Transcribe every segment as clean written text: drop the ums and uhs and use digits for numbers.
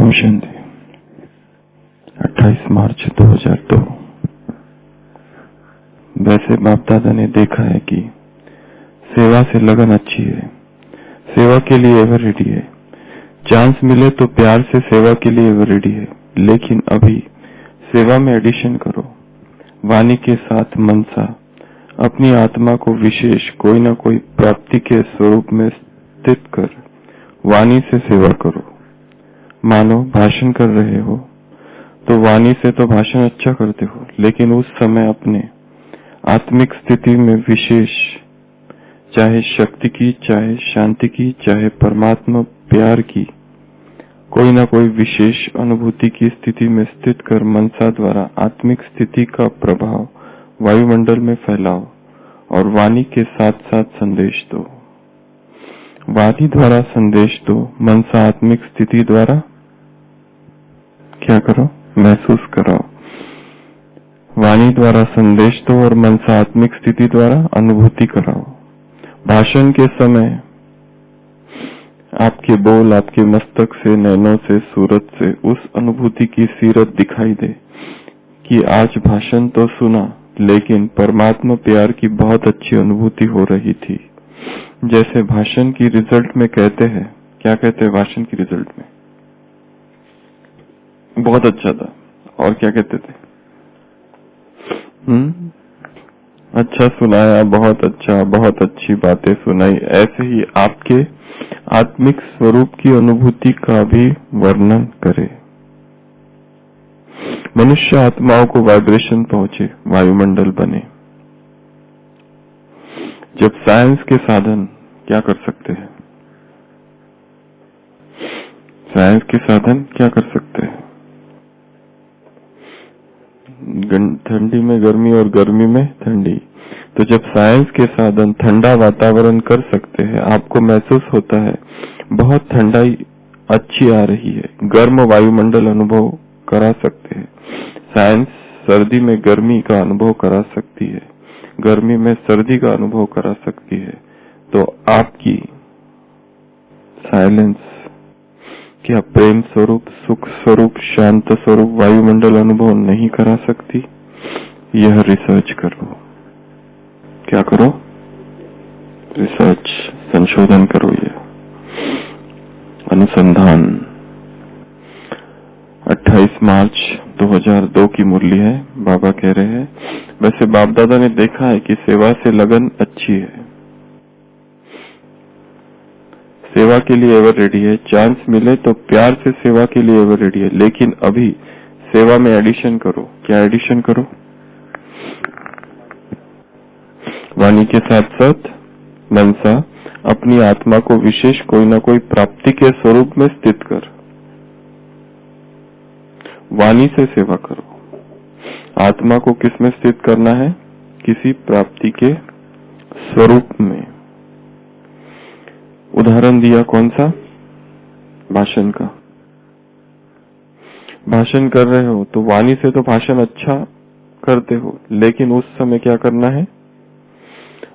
ओम शांति। 28 मार्च 2002। वैसे बाप दादा ने देखा है कि सेवा से लगन अच्छी है, सेवा के लिए एवर रेडी है। चांस मिले तो प्यार से सेवा के लिए एवर रेडी है, लेकिन अभी सेवा में एडिशन करो। वाणी के साथ मनसा अपनी आत्मा को विशेष कोई न कोई प्राप्ति के स्वरूप में स्थित कर वाणी से सेवा करो। मानो भाषण कर रहे हो तो वाणी से तो भाषण अच्छा करते हो, लेकिन उस समय अपने आत्मिक स्थिति में विशेष, चाहे शक्ति की, चाहे शांति की, चाहे परमात्मा प्यार की, कोई ना कोई विशेष अनुभूति की स्थिति में स्थित कर मनसा द्वारा आत्मिक स्थिति का प्रभाव वायुमंडल में फैलाओ और वाणी के साथ साथ संदेश दो। वाणी द्वारा संदेश दो, मनसा आत्मिक स्थिति द्वारा क्या करो, महसूस कराओ। वाणी द्वारा संदेश दो और मनसा आत्मिक स्थिति द्वारा अनुभूति कराओ। भाषण के समय आपके बोल आपके मस्तक से, नैनों से, सूरत से उस अनुभूति की सीरत दिखाई दे कि आज भाषण तो सुना, लेकिन परमात्मा प्यार की बहुत अच्छी अनुभूति हो रही थी। जैसे भाषण की रिजल्ट में कहते हैं, क्या कहते हैं भाषण की रिजल्ट में? बहुत अच्छा था। और क्या कहते थे? अच्छा सुनाया, बहुत अच्छा, बहुत अच्छी बातें सुनाई। ऐसे ही आपके आत्मिक स्वरूप की अनुभूति का भी वर्णन करें। मनुष्य आत्माओं को वाइब्रेशन पहुंचे, वायुमंडल बने। जब साइंस के साधन क्या कर सकते हैं? साइंस के साधन क्या कर सकते हैं? ठंडी में गर्मी और गर्मी में ठंडी। तो जब साइंस के साधन ठंडा वातावरण कर सकते हैं, आपको महसूस होता है बहुत ठंडाई अच्छी आ रही है, गर्म वायुमंडल अनुभव करा सकते हैं। साइंस सर्दी में गर्मी का अनुभव करा सकती है, गर्मी में सर्दी का अनुभव करा सकती है। तो आपकी साइलेंस क्या प्रेम स्वरूप, सुख स्वरूप, शांत स्वरूप वायुमंडल अनुभव नहीं करा सकती? यह रिसर्च करो। क्या करो? रिसर्च, संशोधन करो। यह अनुसंधान। 28 मार्च 2002 की मुरली है। बाबा कह रहे हैं, वैसे बाप दादा ने देखा है कि सेवा से लगन अच्छी है, सेवा के लिए एवर रेडी है। चांस मिले तो प्यार से सेवा के लिए एवर रेडी है, लेकिन अभी सेवा में एडिशन करो। क्या एडिशन करो? वाणी के साथ साथ मनसा अपनी आत्मा को विशेष कोई ना कोई प्राप्ति के स्वरूप में स्थित कर वाणी से सेवा करो। आत्मा को किस में स्थित करना है? किसी प्राप्ति के स्वरूप में। उदाहरण दिया कौन सा? भाषण का। भाषण कर रहे हो तो वाणी से तो भाषण अच्छा करते हो, लेकिन उस समय क्या करना है?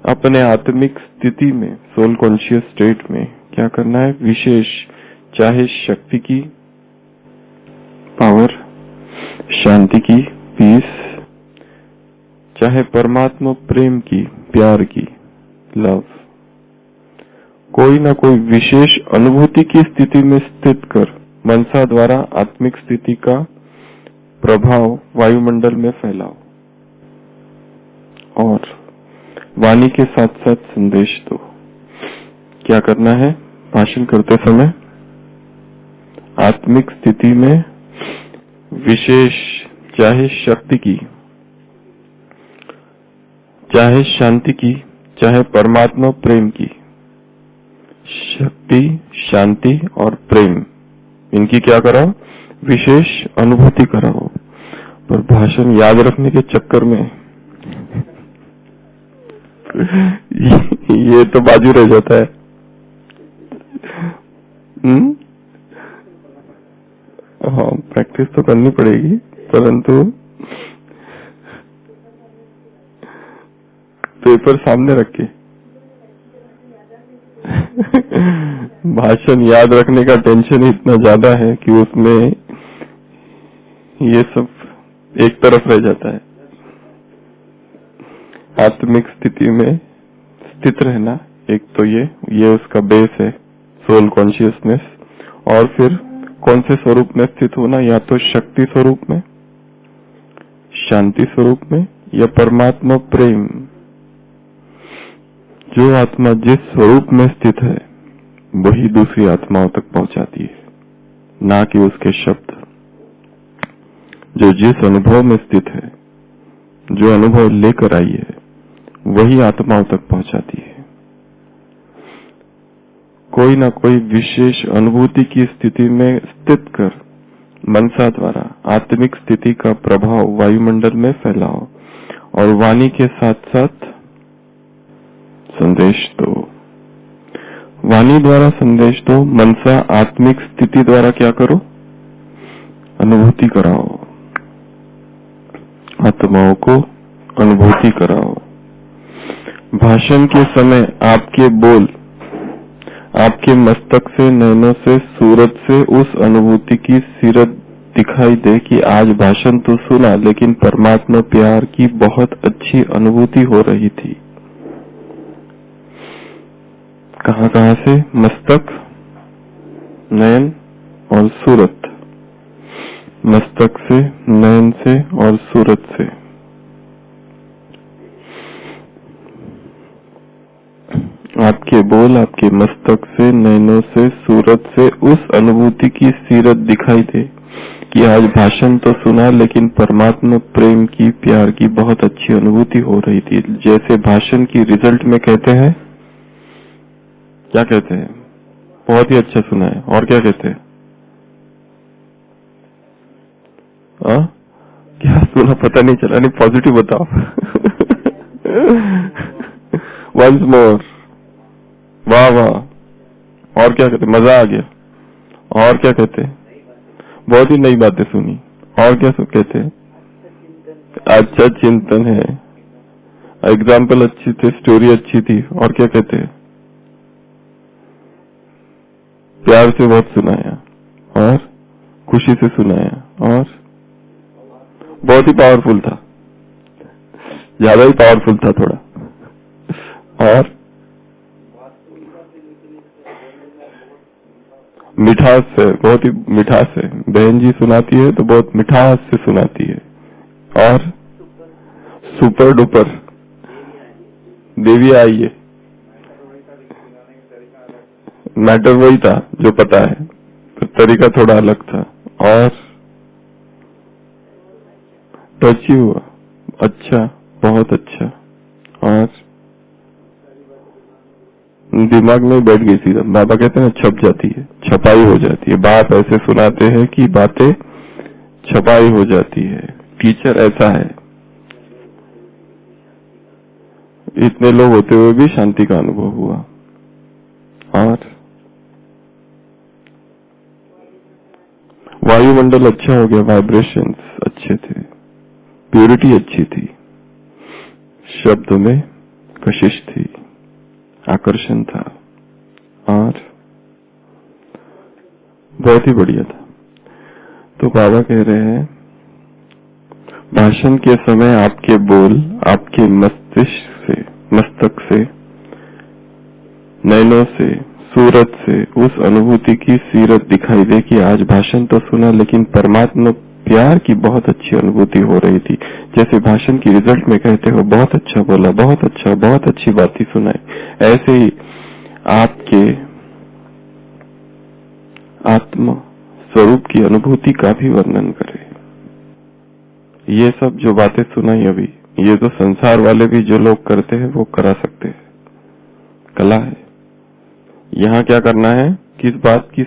अपने आत्मिक स्थिति में, सोल कॉन्शियस स्टेट में क्या करना है? विशेष, चाहे शक्ति की, पावर, शांति की, पीस, चाहे परमात्मा प्रेम की, प्यार की, लव, कोई ना कोई विशेष अनुभूति की स्थिति में स्थित कर मनसा द्वारा आत्मिक स्थिति का प्रभाव वायुमंडल में फैलाओ और वाणी के साथ साथ संदेश दो। क्या करना है? भाषण करते समय आत्मिक स्थिति में विशेष, चाहे शक्ति की, चाहे शांति की, चाहे परमात्मा प्रेम की, शक्ति, शांति और प्रेम, इनकी क्या कराओ? विशेष अनुभूति कराओ। पर भाषण याद रखने के चक्कर में ये तो बाजू रह जाता है। हाँ, प्रैक्टिस तो करनी पड़ेगी, परंतु पेपर सामने रख के भाषण याद रखने का टेंशन इतना ज्यादा है कि उसमें ये सब एक तरफ रह जाता है। आत्मिक स्थिति में स्थित रहना, एक तो ये उसका बेस है, सोल कॉन्शियसनेस। और फिर कौन से स्वरूप में स्थित होना, या तो शक्ति स्वरूप में, शांति स्वरूप में, या परमात्मा प्रेम। जो आत्मा जिस स्वरूप में स्थित है वही दूसरी आत्माओं तक पहुंचाती है, ना कि उसके शब्द। जो जिस अनुभव में स्थित है, जो अनुभव लेकर आई है, वही आत्माओं तक पहुंचाती है। कोई ना कोई विशेष अनुभूति की स्थिति में स्थित कर मनसा द्वारा आत्मिक स्थिति का प्रभाव वायुमंडल में फैलाओ और वाणी के साथ साथ संदेश दो। वाणी द्वारा संदेश दो, मनसा आत्मिक स्थिति द्वारा क्या करो, अनुभूति कराओ, आत्माओं को अनुभूति कराओ। भाषण के समय आपके बोल आपके मस्तक से, नैनों से, सूरत से उस अनुभूति की सीरत दिखाई दे कि आज भाषण तो सुना लेकिन परमात्मा प्यार की बहुत अच्छी अनुभूति हो रही थी। कहां कहां से, मस्तक, नयन और सूरत। मस्तक से, नयन से और सूरत से। आपके बोल आपके मस्तक से, नयनों से, सूरत से उस अनुभूति की सीरत दिखाई दे कि आज भाषण तो सुना लेकिन परमात्मा प्रेम की, प्यार की बहुत अच्छी अनुभूति हो रही थी। जैसे भाषण की रिजल्ट में कहते हैं, क्या कहते हैं, बहुत ही अच्छा सुना है, और क्या कहते हैं, क्या सुना पता नहीं चला, नहीं पॉजिटिव बताओ। वंस मोर, वाह वाह, और क्या कहते, मजा आ गया, और क्या कहते, बहुत ही नई बातें सुनी, और क्या कहते, अच्छा चिंतन है, एग्जाम्पल अच्छी थी, स्टोरी अच्छी थी, और क्या कहते, प्यार से बहुत सुनाया, और खुशी से सुनाया, और बहुत ही पावरफुल था, ज्यादा ही पावरफुल था थोड़ा, और मिठास से, बहुत ही मिठास है। बहन जी सुनाती है तो बहुत मिठास से सुनाती है, और सुपर डुपर देवी आई है। मैटर वही था जो पता है, तो तरीका थोड़ा अलग था, और टच ही हुआ, अच्छा, बहुत अच्छा, और दिमाग में बैठ गई सीधा। बाबा कहते हैं छप जाती है, छपाई हो जाती है। बाप ऐसे सुनाते हैं कि बातें छपाई हो जाती है। टीचर ऐसा है। इतने लोग होते हुए भी शांति का अनुभव हुआ, और वायुमंडल अच्छा हो गया, वाइब्रेशंस अच्छे थे, प्यूरिटी अच्छी थी, शब्द में कशिश थी, आकर्षण था, और बहुत ही बढ़िया था। तो बाबा कह रहे हैं, भाषण के समय आपके बोल आपके मस्तक से, नैनों से, सूरत से उस अनुभूति की सीरत दिखाई दे कि आज भाषण तो सुना लेकिन परमात्मा प्यार की बहुत अच्छी अनुभूति हो रही थी। जैसे भाषण की रिजल्ट में कहते हो, बहुत अच्छा बोला, बहुत अच्छा, बहुत अच्छी बात ही सुनाई। ऐसे ही आपके आत्मा स्वरूप की अनुभूति का भी वर्णन करें। ये सब जो बातें सुनाई अभी, ये तो संसार वाले भी जो लोग करते हैं वो करा सकते हैं, कला है। यहाँ क्या करना है, किस बात की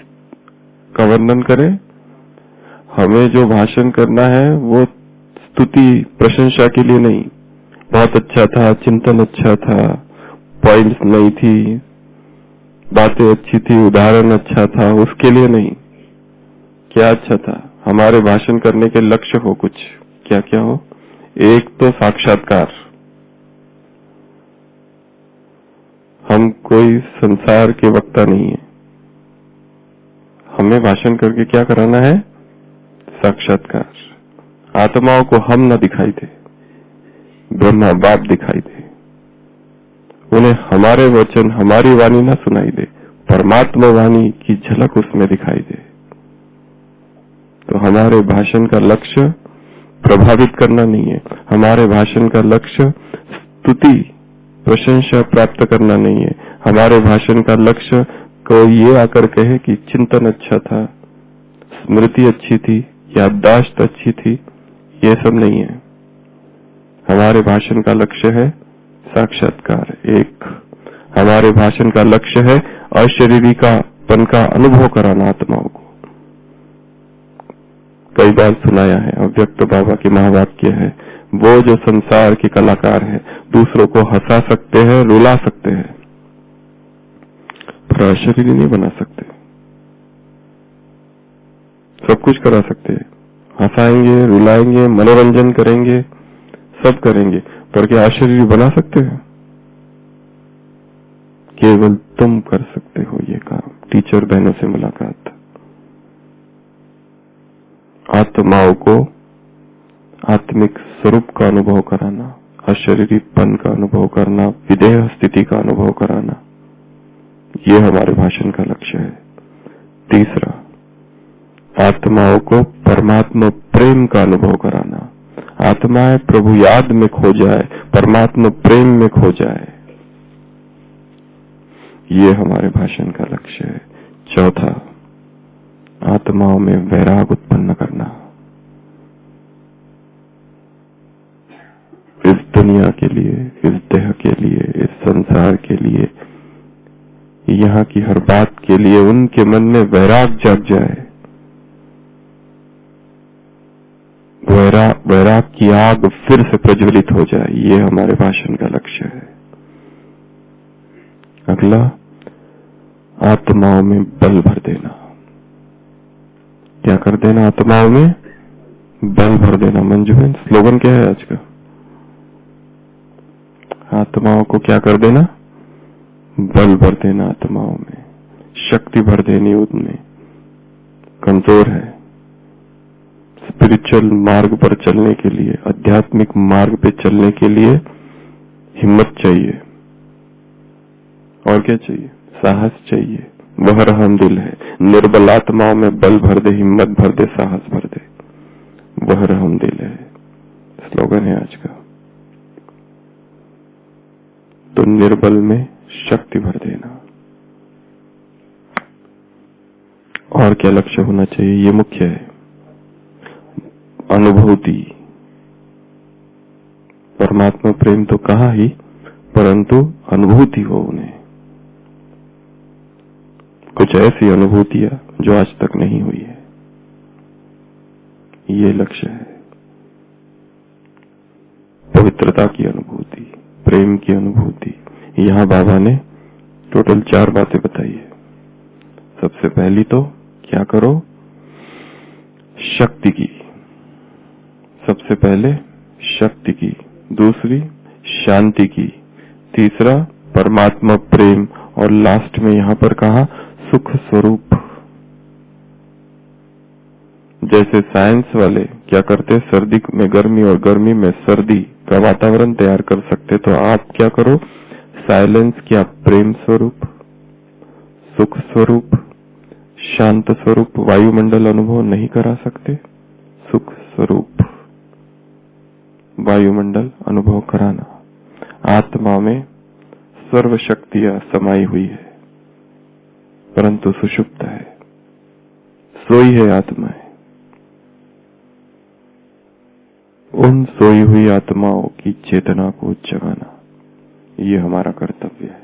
का वर्णन करें। हमें जो भाषण करना है वो स्तुति प्रशंसा के लिए नहीं, बहुत अच्छा था, चिंतन अच्छा था, पॉइंट्स नहीं थी, बातें अच्छी थी, उदाहरण अच्छा था, उसके लिए नहीं। क्या अच्छा था, हमारे भाषण करने के लक्ष्य हो कुछ, क्या क्या हो। एक तो साक्षात्कार, हम कोई संसार के वक्ता नहीं है, हमें भाषण करके क्या कराना है? साक्षात्कार। आत्माओं को हम न दिखाई दे, ब्रह्मा बाप दिखाई दे, उन्हें हमारे वचन हमारी वाणी न सुनाई दे, परमात्मा वाणी की झलक उसमें दिखाई दे। तो हमारे भाषण का लक्ष्य प्रभावित करना नहीं है, हमारे भाषण का लक्ष्य स्तुति प्रशंसा प्राप्त करना नहीं है, हमारे भाषण का लक्ष्य कोई ये आकर कहे कि चिंतन अच्छा था, स्मृति अच्छी थी, याददाश्त अच्छी थी, ये सब नहीं है। हमारे भाषण का लक्ष्य है साक्षात्कार। एक हमारे भाषण का लक्ष्य है अशरीरिकापन का अनुभव कराना आत्माओं को। कई बार सुनाया है, अव्यक्त बाबा की महावाक्य है, वो जो संसार के कलाकार है, दूसरों को हंसा सकते हैं, रुला सकते हैं, पर अशरीरी नहीं बना सकते। सब कुछ करा सकते हैं, हंसाएंगे, रुलाएंगे, मनोरंजन करेंगे, सब करेंगे, पर क्या अशरीरी बना सकते हैं? केवल तुम कर सकते हो ये काम। टीचर बहनों से मुलाकात, आत्माओं को आत्मिक स्वरूप का अनुभव कराना, अशरीरीपन का अनुभव करना, विदेह स्थिति का अनुभव कराना, ये हमारे भाषण का लक्ष्य है। तीसरा, आत्माओं को परमात्मा प्रेम का अनुभव कराना, आत्माएं प्रभु याद में खो जाए, परमात्मा प्रेम में खो जाए, ये हमारे भाषण का लक्ष्य है। चौथा, आत्माओं में वैराग उत्पन्न करना। इस दुनिया के लिए, इस देह के लिए, इस संसार के लिए, यहाँ की हर बात के लिए उनके मन में वैराग जाग जाए। वैराग की आग फिर से प्रज्वलित हो जाए, ये हमारे भाषण का लक्ष्य है। अगला, आत्माओं में बल भर देना। क्या कर देना? आत्माओं में बल भर देना। मंजू बहन, स्लोगन क्या है आज का? आत्माओं को क्या कर देना? बल भर देना। आत्माओं में शक्ति भर देनी। उनमें कमजोर है, स्पिरिचुअल मार्ग पर चलने के लिए, आध्यात्मिक मार्ग पे चलने के लिए हिम्मत चाहिए। और क्या चाहिए? साहस चाहिए। वह रहम दिल है, निर्बल आत्माओं में बल भर दे, हिम्मत भर दे, साहस भर दे, वह रहम दिल है, स्लोगन है आज का। तो निर्बल में शक्ति भर देना। और क्या लक्ष्य होना चाहिए? ये मुख्य है। अनुभूति, परमात्मा प्रेम तो कहा ही, परंतु अनुभूति हो उन्हें, कुछ ऐसी अनुभूतियां जो आज तक नहीं हुई है, ये लक्ष्य है। पवित्रता की अनुभूति, प्रेम की अनुभूति। यहाँ बाबा ने टोटल 4 बातें बताई है। सबसे पहली तो क्या करो? शक्ति की, सबसे पहले शक्ति की, दूसरी शांति की, तीसरा परमात्मा प्रेम, और लास्ट में यहाँ पर कहा सुख स्वरूप। जैसे साइंस वाले क्या करते, सर्दी में गर्मी और गर्मी में सर्दी का वातावरण तैयार कर सकते, तो आप क्या करो? साइलेंस क्या? प्रेम स्वरूप, सुख स्वरूप, शांत स्वरूप वायुमंडल अनुभव नहीं करा सकते? सुख स्वरूप वायुमंडल अनुभव कराना। आत्मा में सर्व शक्तियां समाई हुई है, परंतु सुषुप्त है, सोई है आत्माएं। उन सोई हुई आत्माओं की चेतना को जगाना, ये हमारा कर्तव्य है,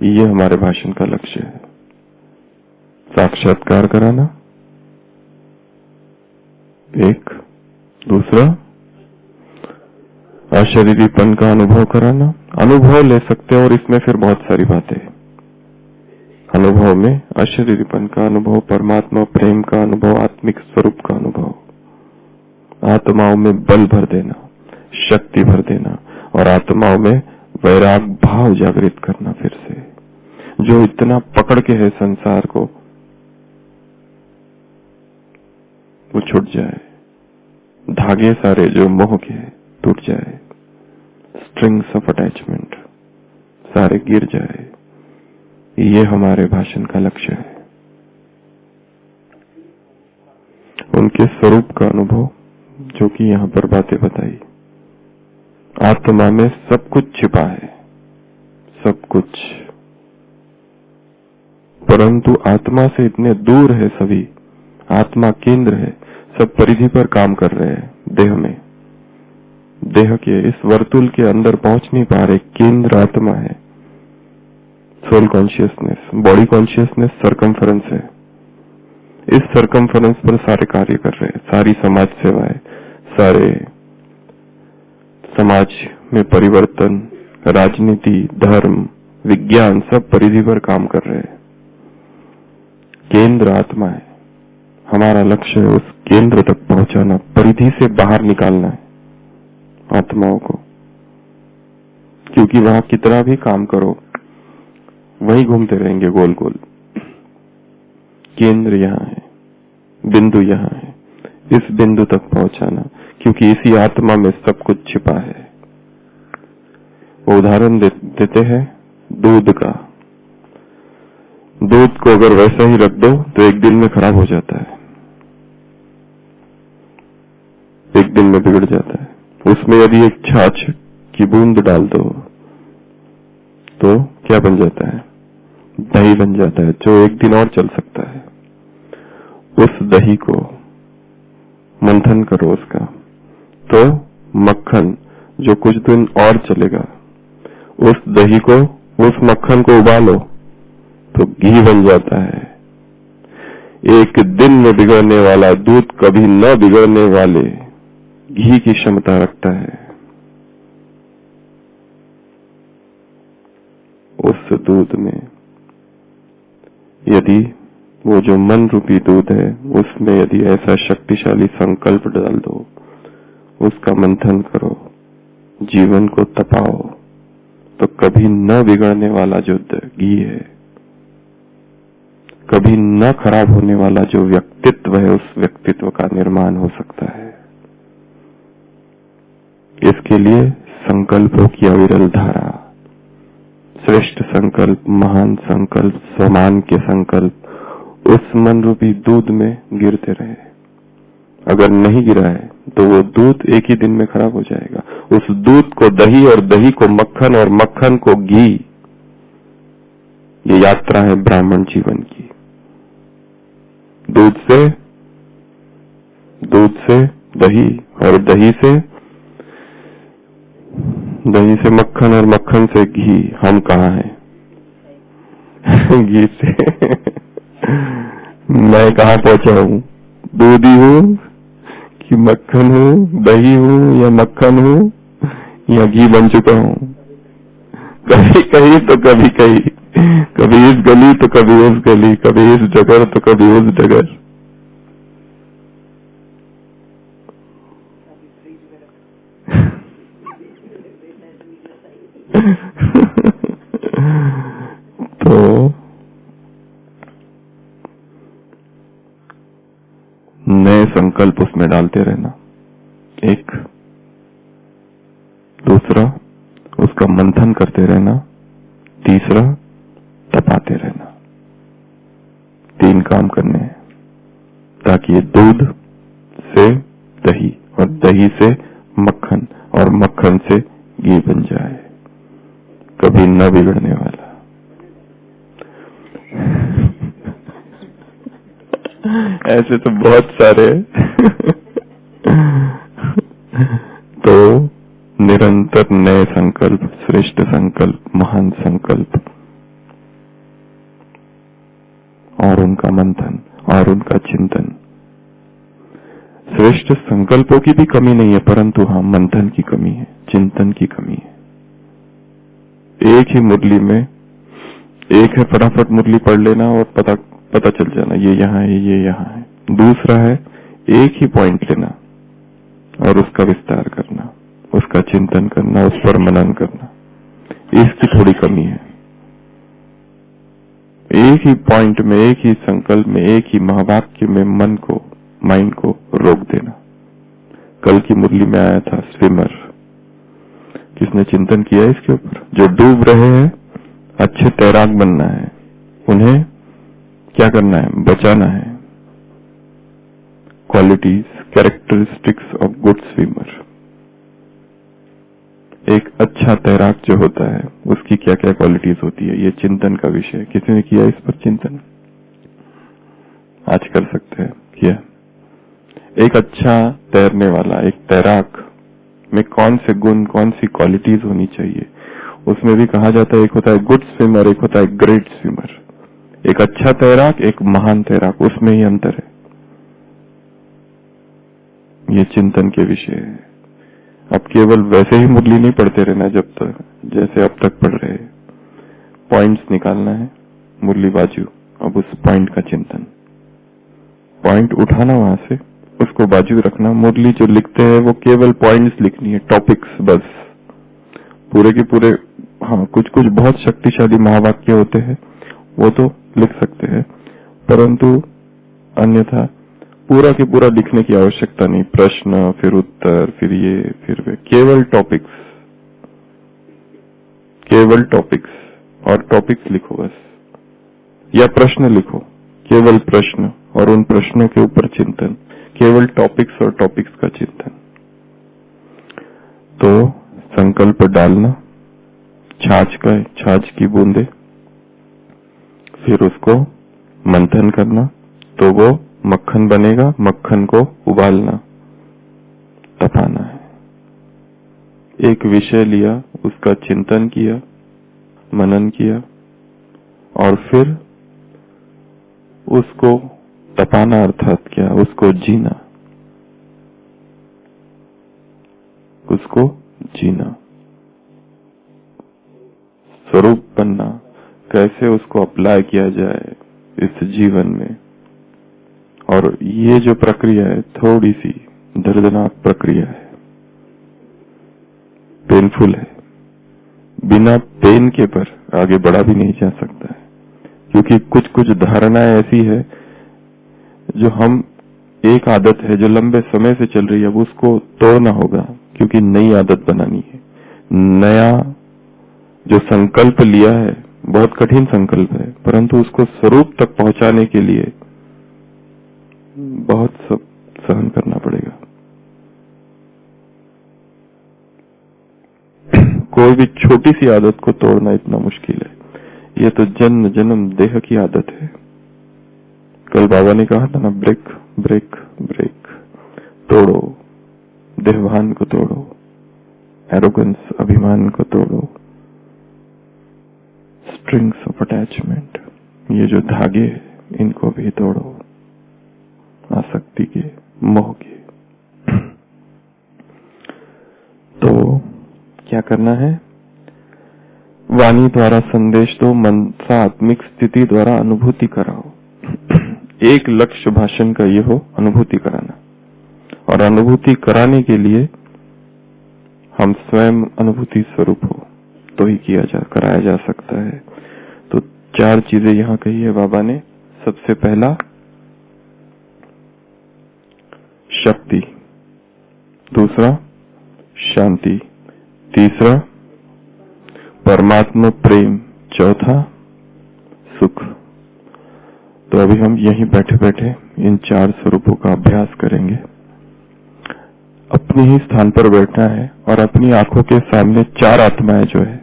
ये हमारे भाषण का लक्ष्य है। साक्षात्कार कराना एक, दूसरा अशरीरीपन का अनुभव कराना। अनुभव ले सकते हैं और इसमें फिर बहुत सारी बातें। अनुभव में अशरीरीपन का अनुभव, परमात्मा प्रेम का अनुभव, आत्मिक स्वरूप का अनुभव, आत्माओं में बल भर देना, शक्ति भर देना, और आत्माओं में वैराग भाव जागृत करना। फिर से जो इतना पकड़ के है संसार को, वो छूट जाए। धागे सारे जो मोह के टूट जाए, स्ट्रिंग्स ऑफ अटैचमेंट सारे गिर जाए। ये हमारे भाषण का लक्ष्य है। उनके स्वरूप का अनुभव, जो कि यहाँ पर बातें बताई। आत्मा में सब कुछ छिपा है, सब कुछ, परंतु आत्मा से इतने दूर है सभी। आत्मा केंद्र है, सब परिधि पर काम कर रहे हैं। देह में, देह के इस वर्तुल के अंदर पहुंच नहीं पा रहे। केंद्र आत्मा है, soul consciousness. Body consciousness circumference है। इस सरकमफरेंस पर सारे कार्य कर रहे हैं। सारी समाज सेवाएं, सारे समाज में परिवर्तन, राजनीति, धर्म, विज्ञान, सब परिधि पर काम कर रहे हैं। केंद्र आत्मा है। हमारा लक्ष्य है उस केंद्र तक पहुंचाना, परिधि से बाहर निकालना है आत्माओं को। क्योंकि वहां कितना भी काम करो, वही घूमते रहेंगे गोल गोल। केंद्र यहाँ है, बिंदु यहाँ है। इस बिंदु तक पहुंचाना, क्योंकि इसी आत्मा में सब कुछ छिपा है। वो उदाहरण देते हैं दूध का। दूध को अगर वैसा ही रख दो तो एक दिन में खराब हो जाता है, एक दिन में बिगड़ जाता है। उसमें यदि एक छाछ की बूंद डाल दो तो क्या बन जाता है? दही बन जाता है, जो एक दिन और चल सकता है। उस दही को मंथन करो उसका, तो मक्खन जो कुछ दिन और चलेगा, उस दही को, उस मक्खन को उबालो तो घी बन जाता है। एक दिन में बिगड़ने वाला दूध कभी न बिगड़ने वाले घी की क्षमता रखता है। उस दूध में यदि वो जो मन रूपी दूध है, उसमें यदि ऐसा शक्तिशाली संकल्प डाल दो, उसका मंथन करो, जीवन को तपाओ, तो कभी न बिगड़ने वाला जो घी है, कभी न खराब होने वाला जो व्यक्तित्व है, उस व्यक्तित्व का निर्माण हो सकता है। इसके लिए संकल्पों की अविरल धारा, श्रेष्ठ संकल्प, महान संकल्प, समान के संकल्प उस मन रूपी दूध में गिरते रहे। अगर नहीं गिरा है तो वो दूध एक ही दिन में खराब हो जाएगा। उस दूध को दही और दही को मक्खन और मक्खन को घी, ये यात्रा है ब्राह्मण जीवन की। दूध से दही और दही से मक्खन और मक्खन से घी। हम कहाँ हैं? घी से मैं कहाँ पहुंचा हूँ? दूध ही हूँ कि मक्खन हूँ, दही हूँ या मक्खन हूँ या घी बन चुका हूँ? कभी कहीं तो कभी कहीं, कभी इस गली तो कभी उस गली, कभी इस जगह तो कभी उस जगह। तो नए संकल्प उसमें डालते रहना। एक, दूसरा उसका मंथन करते रहना, तीसरा तपाते रहना। 3 काम करने हैं ताकि ये दूध से दही और दही से मक्खन और मक्खन से घी बन जाए, कभी न बिगड़ने वाला। ऐसे तो बहुत सारे तो निरंतर नए संकल्प, श्रेष्ठ संकल्प, महान संकल्प और उनका मंथन और उनका चिंतन। श्रेष्ठ संकल्पों की भी कमी नहीं है, परंतु हाँ, मंथन की कमी है, चिंतन की कमी है। एक ही मुरली में एक है फटाफट मुरली पढ़ लेना और पता चल जाना ये यहाँ है, ये यहाँ है। दूसरा है एक ही पॉइंट लेना और उसका विस्तार करना, उसका चिंतन करना, उस पर मनन करना। इसकी थोड़ी कमी है। एक ही पॉइंट में, एक ही संकल्प में, एक ही महावाक्य में मन को, माइंड को रोक देना। कल की मुरली में आया था स्विमर, किसने चिंतन किया इसके ऊपर? जो डूब रहे हैं, अच्छे तैराक बनना है, उन्हें क्या करना है? बचाना है। Qualities, characteristics of good swimmer. एक अच्छा तैराक जो होता है उसकी क्या क्या क्वालिटीज होती है, ये चिंतन का विषय है। किसी ने किया इस पर चिंतन? आज कर सकते हैं, किया? एक अच्छा तैरने वाला, एक तैराक में कौन से गुण, कौन सी क्वालिटीज होनी चाहिए? उसमें भी कहा जाता है एक होता है गुड स्विमर, एक होता है ग्रेट स्विमर। एक अच्छा तैराक, एक महान तैराक, उसमें ही अंतर है। ये चिंतन के विषय है। अब केवल वैसे ही मुरली नहीं पढ़ते रहना जब तक जैसे अब तक पढ़ रहे। पॉइंट्स निकालना है, मुरली बाजू, अब उस पॉइंट का चिंतन, पॉइंट उठाना वहां से, उसको बाजू रखना। मुरली जो लिखते हैं वो केवल पॉइंट्स लिखनी है, टॉपिक्स बस, पूरे के पूरे। हाँ, कुछ कुछ बहुत शक्तिशाली महावाक्य होते हैं वो तो लिख सकते हैं, परंतु अन्यथा पूरा के पूरा लिखने की आवश्यकता नहीं। प्रश्न, फिर उत्तर, फिर ये, फिर वे, केवल टॉपिक्स, केवल टॉपिक्स और टॉपिक्स लिखो बस, या प्रश्न लिखो, केवल प्रश्न और उन प्रश्नों के ऊपर चिंतन, केवल टॉपिक्स और टॉपिक्स का चिंतन। तो संकल्प डालना, छाछ की बूंदे, फिर उसको मंथन करना तो वो मक्खन बनेगा। मक्खन को उबालना, तपाना है। एक विषय लिया, उसका चिंतन किया, मनन किया, और फिर उसको तपाना अर्थात क्या? उसको जीना, उसको जीना, स्वरूप बनना, कैसे उसको अप्लाई किया जाए इस जीवन में। और ये जो प्रक्रिया है थोड़ी सी दर्दनाक प्रक्रिया है, पेनफुल है। बिना पेन के पर आगे बढ़ा भी नहीं जा सकता है, क्योंकि कुछ कुछ धारणाएं ऐसी है जो हम, एक आदत है जो लंबे समय से चल रही है, अब उसको तोड़ना होगा, क्योंकि नई आदत बनानी है। नया जो संकल्प लिया है बहुत कठिन संकल्प है, परंतु उसको स्वरूप तक पहुंचाने के लिए बहुत सब सहन करना पड़ेगा। कोई भी छोटी सी आदत को तोड़ना इतना मुश्किल है, ये तो जन्म जन्म देह की आदत है। कल बाबा ने कहा था ना, ब्रेक ब्रेक ब्रेक, तोड़ो, देहभान को तोड़ो, एरोगेंस, अभिमान को तोड़ो, स्ट्रिंग्स ऑफ अटैचमेंट, ये जो धागे इनको भी तोड़ो, आसक्ति के, मोह के। तो क्या करना है? वाणी द्वारा संदेश दो, मनसा आत्मिक स्थिति द्वारा अनुभूति कराओ। एक लक्ष्य भाषण का ये हो, अनुभूति कराना, और अनुभूति कराने के लिए हम स्वयं अनुभूति स्वरूप हो तो ही कराया जा सकता है। तो 4 चीजें यहाँ कही है बाबा ने। सबसे पहला शक्ति, दूसरा शांति, तीसरा परमात्मा प्रेम, चौथा सुख। तो अभी हम यहीं बैठे बैठे इन 4 स्वरूपों का अभ्यास करेंगे। अपने ही स्थान पर बैठना है और अपनी आंखों के सामने 4 आत्माएं जो है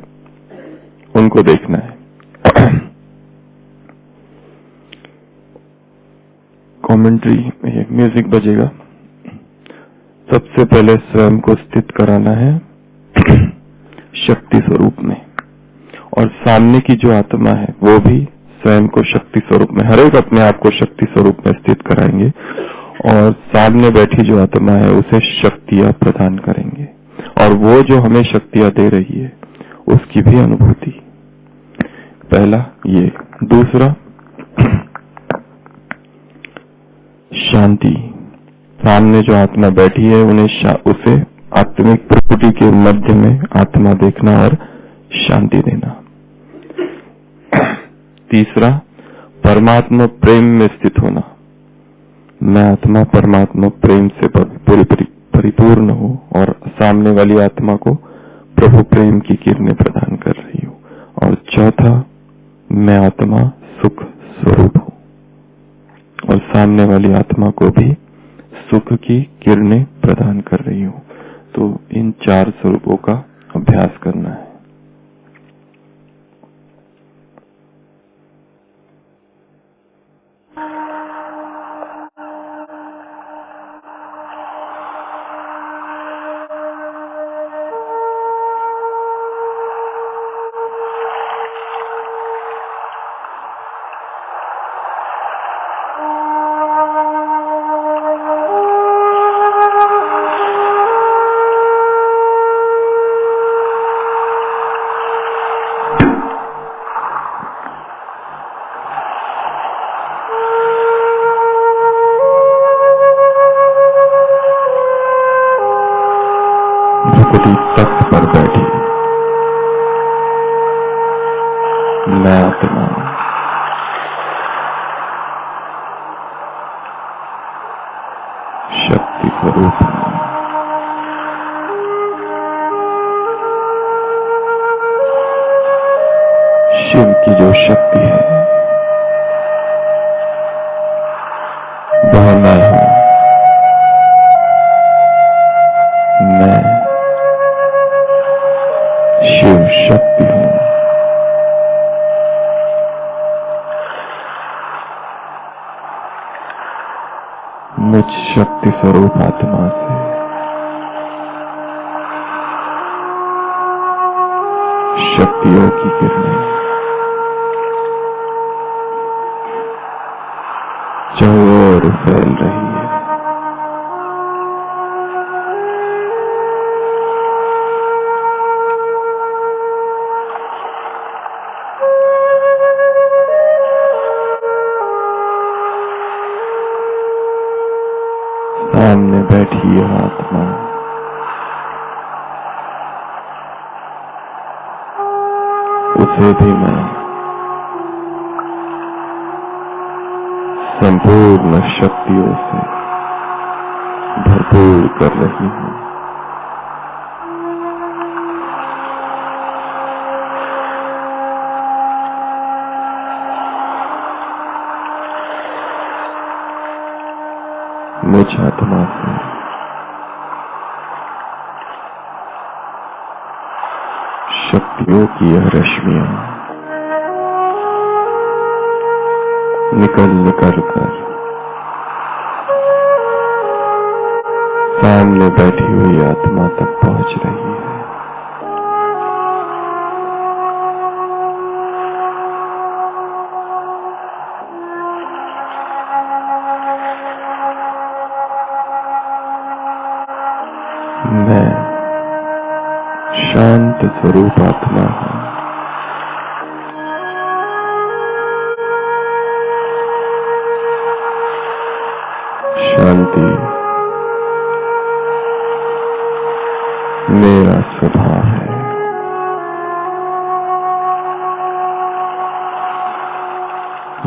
उनको देखना है। कमेंट्री में म्यूजिक बजेगा। सबसे पहले स्वयं को स्थित कराना है शक्ति स्वरूप में, और सामने की जो आत्मा है वो भी स्वयं को शक्ति स्वरूप में, हर एक अपने आप को शक्ति स्वरूप में स्थित कराएंगे, और सामने बैठी जो आत्मा है उसे शक्तियां प्रदान करेंगे, और वो जो हमें शक्तियां दे रही है उसकी भी अनुभूति। पहला ये। दूसरा शांति, सामने जो आत्मा बैठी है उसे आत्मिक प्रकृति के मध्य में आत्मा देखना और शांति देना। तीसरा परमात्मा प्रेम में स्थित होना। मैं आत्मा परमात्मा प्रेम से परिपूर्ण हूँ और सामने वाली आत्मा को प्रभु प्रेम की किरणें प्रदान कर रही हूँ। और चौथा, मैं आत्मा सुख स्वरूप हूँ और सामने वाली आत्मा को भी सुख की किरणें प्रदान कर रही हूँ। तो इन 4 स्वरूपों का अभ्यास करना है। भ्रुकुटी तख्त पर बैठी, मैं आत्मा शक्ति स्वरूप हूँ। शिव की जो शक्ति है वह मैं हूँ। मैं शिव शक्ति हूँ। मुझ शक्ति स्वरूप आत्मा से शक्तियों की किरणें चारों ओर फैल रही है। सामने बैठी है आत्मा, उसे भी मैं संपूर्ण शक्तियों से भरपूर कर रही हूँ। मुझ आत्मा से शक्तियों की यह रश्मियां निकल निकल कर सामने बैठी हुई आत्मा तक पहुंच रही है। मैं शांत स्वरूप आत्मा हूँ। शांति मेरा स्वभाव है।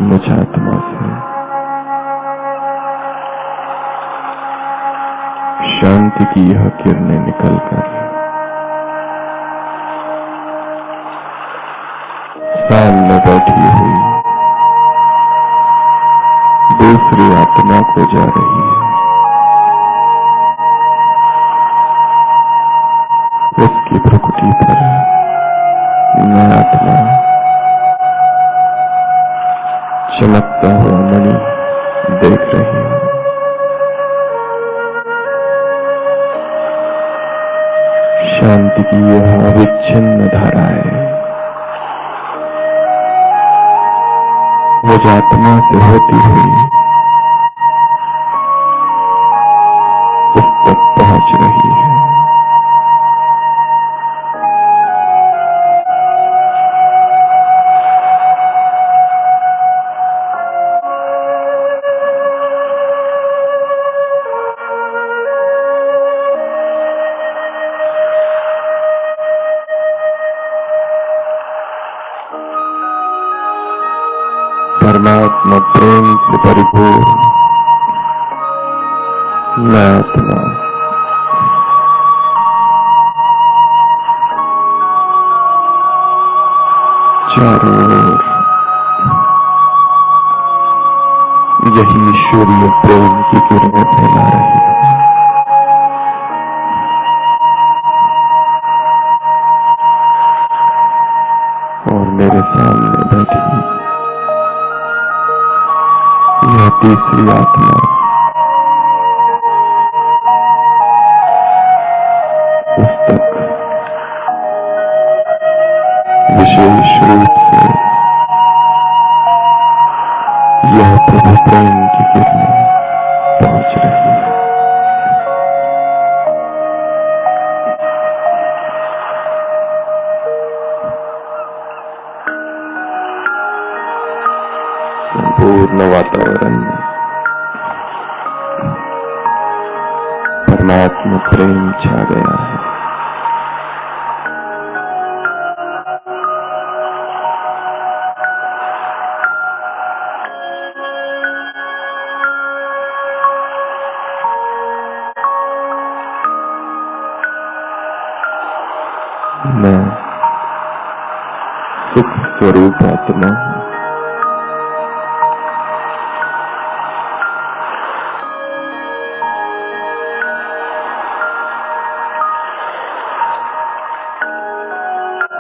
मुझ आत्मा से शांति की यह किरणें निकलकर सामने बैठी हुई दूसरी आत्मा को जा रही है। उसकी भ्रुकुटी पर मैं आत्मा चमकता हुआ मणि देख रही हूँ। शांति की यह अविच्छिन्न धारा है। मुझ आत्मा से होती हुई उस तक पहुंच रही है। परमात्मा प्रेम से परिपूर्ण मैं आत्मा चारों ओर यही ईश्वरीय प्रेम की किरणें फैला रही है। और मेरे सामने बैठी यह तीसरी आत्मा पुस्तक विशेष रूप से यह प्रभु प्रेम की किरणें पहुंच रही है। संपूर्ण वातावरण में परमात्मा प्रेम छा गया है। मैं सुख स्वरूप आत्मा हूं।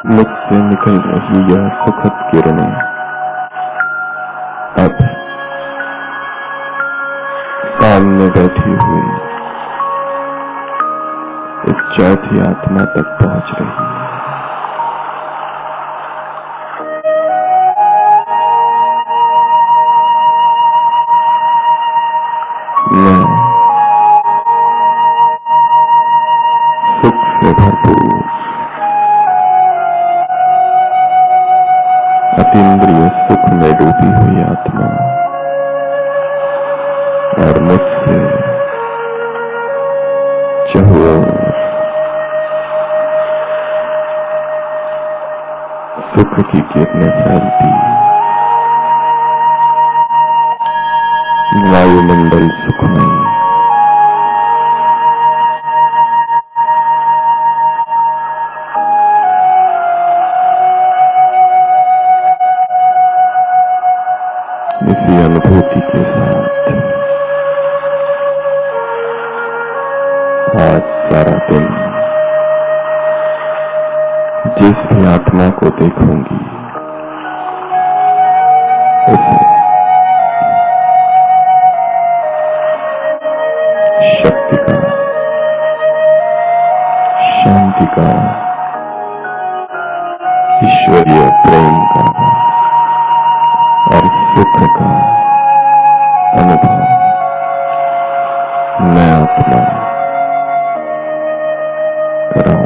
मुझसे निकल रही यह सुखद किरणें अब सामने बैठी हुई इस चौथी आत्मा तक पहुंच रही है। मैं सुख से भरपूर अतीन्द्रिय सुख में डूबी हुई आत्मा और मुझसे चारों सुख की किरणें फैलती, वायुमंडल सुखमय, इसी अनुभूति के साथ आज सारा दिन जिस भी आत्मा को देखूंगी उसे शक्ति का, शांति का, ईश्वरीय प्रेम का और सुख का अनुभव मैं आत्मा कराऊं।